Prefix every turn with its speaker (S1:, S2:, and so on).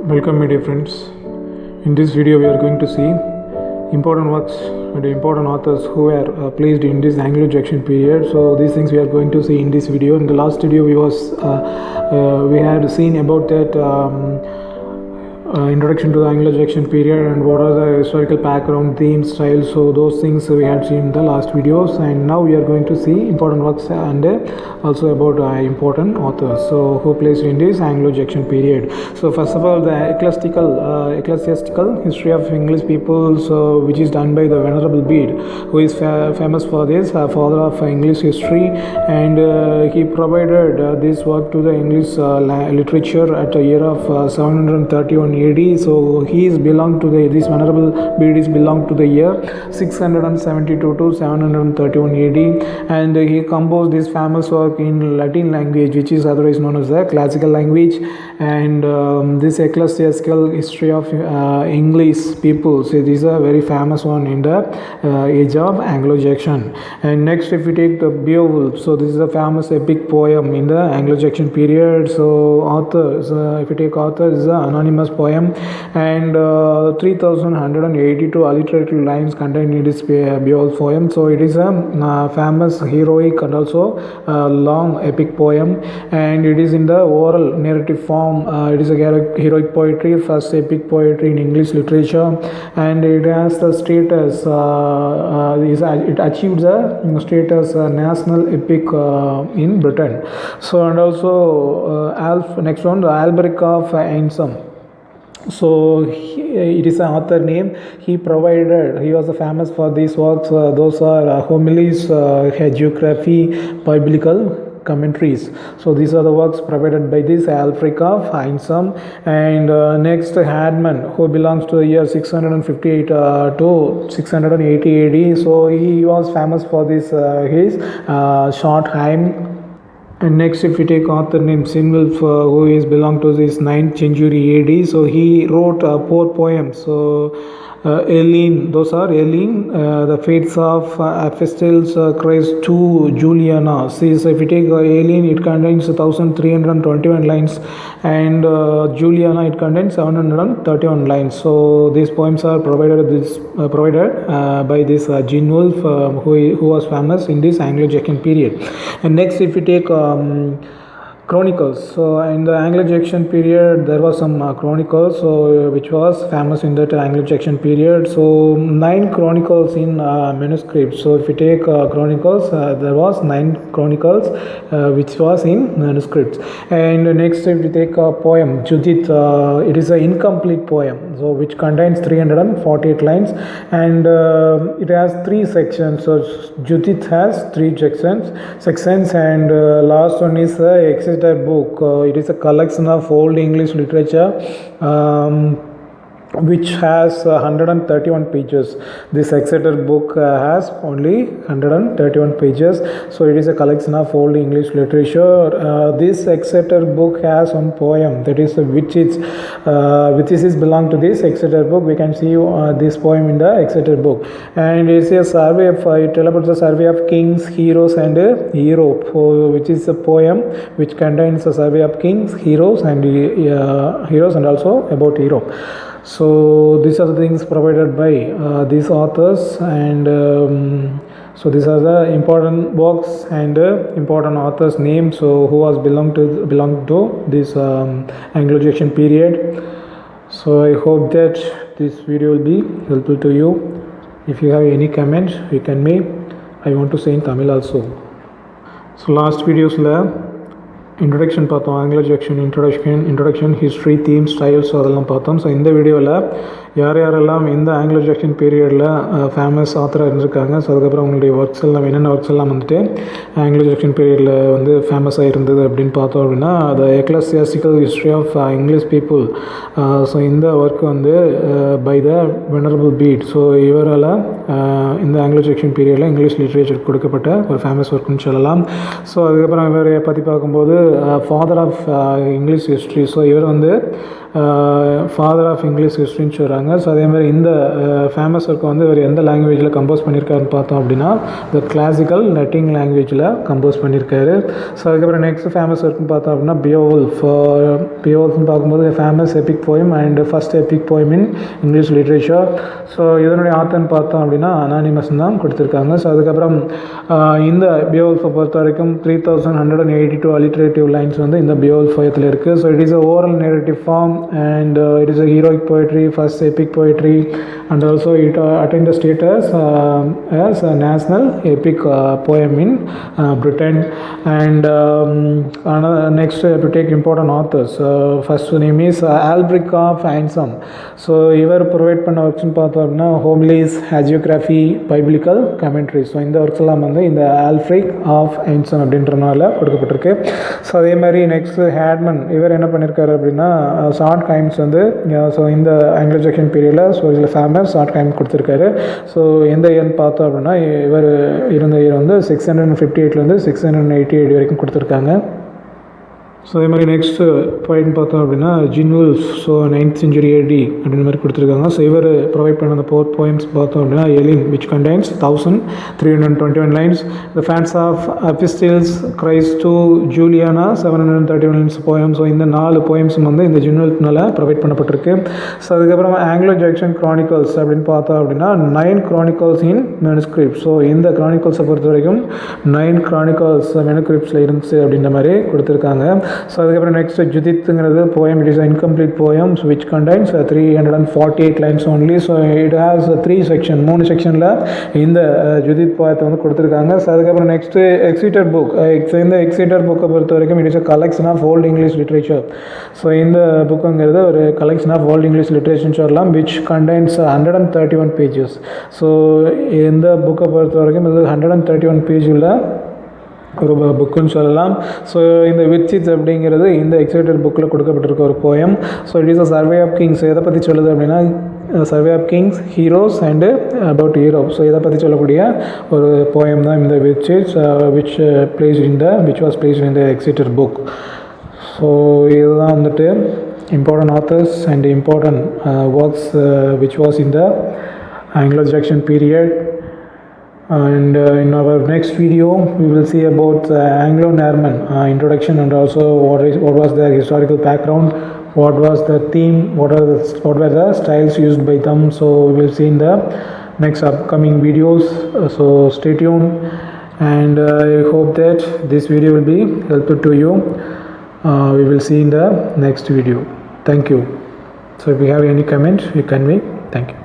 S1: Welcome, my dear friends. In this video we are going to see important works and important authors who were placed in this Anglo-Saxon period. So these things we are going to see in this video. In the last video we had seen about that introduction to the Anglo-Saxon period and what are the historical background, themes, styles. So those things we had seen in the last videos, and now we are going to see important works and also about important authors so who placed in this Anglo-Saxon period. So first of all, the ecclesiastical history of English people, so which is done by the Venerable Bede, who is famous for this, father of English history, and he provided this work to the English literature at the year of 731 AD. So he is belonged to this Venerable Bede is belonged to the year 672 to 731 AD, and he composed this famous work in Latin language, which is otherwise known as the classical language. And this ecclesiastical history of English people, so this is a very famous one in the age of Anglo-Saxon. And next, if we take the Beowulf, so this is a famous epic poem in the Anglo-Saxon period. So author, if you take author, is an anonymous poem, and 3182 alliterative lines contained in this Beowulf poem. So it is a famous heroic and also long epic poem, and it is in the oral narrative form. It is a heroic poetry, first epic poetry in English literature, and it has the status it achieved the status national epic in Britain. So and also next one, the Alberic of Ansem. So it is an author name. He was famous for these works. Those are homilies, hagiography, biblical commentaries. So these are the works provided by this Alberic of Ansem. And next, Hadman, who belongs to the year 658 to 680 AD. So he was famous for this his short hymn. And next, if we take author named Sinwulf, who is belong to this 9th century AD, so he wrote 4 poems. So Eileen, those are Eileen, the Fates of Apostles, Christ to Juliana. So if we take Eileen, it contains 1321 lines, and Juliana, it contains 731 lines. So these poems are provided by this Sinwulf, who was famous in this Anglo-Saxon period. And next, if we take chronicles. So in the Anglo-Saxon period there was some chronicles, so which was famous in that Anglo-Saxon period. So 9 chronicles in manuscripts. So if you take chronicles, there was 9 chronicles which was in manuscripts. And next, if you take a poem, Judith, it is an incomplete poem, so which contains 348 lines, and it has 3 sections. So Judith has 3 sections, and last one is the book. It is a collection of old English literature which has 131 pages. This Exeter book has only 131 pages. So it is a collection of old English literature. This Exeter book has one poem, that is which is belong to this Exeter book. We can see this poem in the Exeter book, and it is a survey of it elaborates a survey of kings, heroes, and Europe, which is a poem which contains a survey of kings, heroes, and also about Europe. So these are the things provided by these authors, and so these are the important works and important authors' names, so who was belong to this Anglo-Saxon period. So I hope that this video will be helpful to you. If you have any comments, you can make. I want to say in Tamil also. So last videos introduction பார்த்தோம், Anglo-Saxon introduction history, themes, styles அதெல்லாம் பார்த்தோம். So இந்த வீடியோவில் யாரெல்லாம் இந்த Anglo-Saxon பீரியடில் famous ஆத்தராக இருந்திருக்காங்க, so அதுக்கப்புறம் அவங்களுடைய ஒர்க்ஸ் எல்லாம் என்னென்ன ஒர்க்ஸ் எல்லாம் வந்துட்டு ஆங்கிலோ-சாக்சன் பீரியடில் வந்து ஃபேமஸாக இருந்தது அப்படின்னு பார்த்தோம் அப்படின்னா, the ecclesiastical history of English people. So இந்த ஒர்க் வந்து by the venerable Bede. So இவரால் இந்த ஆங்கிலோ-சாக்சன் பீரியடில் இங்கிலீஷ் லிட்ரேச்சர் கொடுக்கப்பட்ட ஒரு ஃபேமஸ் ஒர்க்குன்னு சொல்லலாம். ஸோ அதுக்கப்புறம் இவரை பற்றி பார்க்கும்போது father of English history. So இவர் வந்து ஃபாதர் ஆஃப் இங்கிலீஷ் ஹிஸ்ட்ரின்னு சொல்கிறாங்க. ஸோ அதே மாதிரி இந்த ஃபேமஸ் ஒர்க்கை வந்து இவர் எந்த லாங்குவேஜில் கம்போஸ் பண்ணியிருக்காருன்னு பார்த்தோம் அப்படின்னா இந்த கிளாசிக்கல் லட்டின் லாங்குவேஜில் கம்போஸ் பண்ணியிருக்காரு. ஸோ அதுக்கப்புறம் நெக்ஸ்ட் ஃபேமஸ் ஒர்க்குன்னு பார்த்தோம் அப்படின்னா பியோவல்ஃப்னு பார்க்கும்போது famous Epic poem and first Epic poem in English literature. So இதனுடைய ஆத்தர்னு பார்த்தோம் அப்படின்னா அனானிமஸ் தான் கொடுத்துருக்காங்க. ஸோ அதுக்கப்புறம் இந்த பியோவல்ஃபை பொறுத்த வரைக்கும் 3182 அலிட்ரேட்டிவ் லைன்ஸ் வந்து இந்த பியோவல்ஃப் போயத்தில் இருக்குது. So it is a oral narrative form and it is a heroic poetry, first epic poetry, and also it attained the status as a national epic poem in Britain. And next to take important authors, first name is Albric of Anson. So இவர் provide பண்ண ஒர்க்ஸ்னு பார்த்தோம் அப்படின்னா ஹோம்லிஸ், ஹேஜியோகிராஃபி, biblical commentary. So இந்த works எல்லாம் வந்து இந்த ஆல்ஃப்ரிக் of ஐன்சன் அப்படின்றனால கொடுக்கப்பட்டிருக்கு. ஸோ அதே மாதிரி நெக்ஸ்ட் ஹேட்மன், இவர் என்ன பண்ணியிருக்காரு அப்படின்னா ஷார்ட் கைம்ஸ் வந்து ஸோ இந்த ஆங்கிலோ சாக்சன் பீரியடில் ஸோ இதில் ஃபேமஸ் ஷார்ட் கைம் கொடுத்துருக்காரு. ஸோ எந்த இயர்னு பார்த்தோம் அப்படின்னா இவர் இருந்த இயர் வந்து 658 688 வரைக்கும் கொடுத்துருக்காங்க. ஸோ அதே மாதிரி நெக்ஸ்ட்டு பாயிண்ட் பார்த்தோம் அப்படின்னா ஜின்வல்ஸ், ஸோ 9th century AD அப்படின்ற மாதிரி கொடுத்துருக்காங்க. ஸோ இவர் ப்ரொவைட் பண்ண அந்த போயம்ஸ் பார்த்தோம் அப்படின்னா Elene which contains 1321 lines, the fates of apostles, Christ two Juliana 731 lines poem. So இந்த 4 போயம்ஸும் வந்து இந்த ஜின்வல்ஸ்னால ப்ரொவைட் பண்ணப்பட்டிருக்கு. ஸோ அதுக்கப்புறம் ஆங்கிலோ சாக்சன் க்ரானிக்கல்ஸ் அப்படின்னு பார்த்தோம் அப்படின்னா 9 க்ரானிக்கல்ஸ் இன் மெனுஸ்கிரிப்ட். ஸோ இந்த க்ரானிக்கல்ஸை பொறுத்த வரைக்கும் 9 க்ரானிக்கல்ஸ் மெனுஸ்கிரிப்ட்ஸில் இருந்துச்சு அப்படின்ற மாதிரி கொடுத்துருக்காங்க. ஸோ அதுக்கப்புறம் நெக்ஸ்ட் ஜுதித்துங்கிறது poem, it is incomplete poem which contains 348 lines only. So it has 3 section, 3 செக்ஷனில் இந்த ஜுதித் போயத்தை வந்து கொடுத்துருக்காங்க. ஸோ அதுக்கப்புறம் நெக்ஸ்ட்டு எக்ஸிட்டர் புக், இந்த எக்ஸிட்டர் புக்கை பொறுத்த வரைக்கும் it is a collection of old English literature. So இந்த புக்குங்கிறது ஒரு கலெக்ஷன் ஆஃப் ஓல்டு இங்கிலீஷ் லிட்ரேச்சர்னு சொல்லலாம் விச் கண்டைன்ஸ் 131 பேஜஸ். ஸோ இந்த புக்கை பொறுத்த வரைக்கும் இது 131 பேஜ் உள்ள ஒரு புக்குன்னு சொல்லலாம். ஸோ இந்த விட்சிட்ஸ் அப்படிங்கிறது இந்த எக்ஸைட்டட் புக்கில் கொடுக்கப்பட்டிருக்க ஒரு poem. So it is a survey of kings. எதை பற்றி சொல்லுது அப்படின்னா survey of kings, heroes and about hero. So இதை பற்றி சொல்லக்கூடிய ஒரு போயம் தான் இந்த Widsith which was placed in the Exeter book. So இதுதான் வந்துட்டு important authors and important works which was in the Anglo Saxon period. And in our next video we will see about Anglo-Norman introduction, and also what was their historical background, what was the theme, what were the styles used by them. So we will see in the next upcoming videos. So stay tuned, and I hope that this video will be helpful to you. We will see in the next video. Thank you. So if you have any comment you can make. Thank you.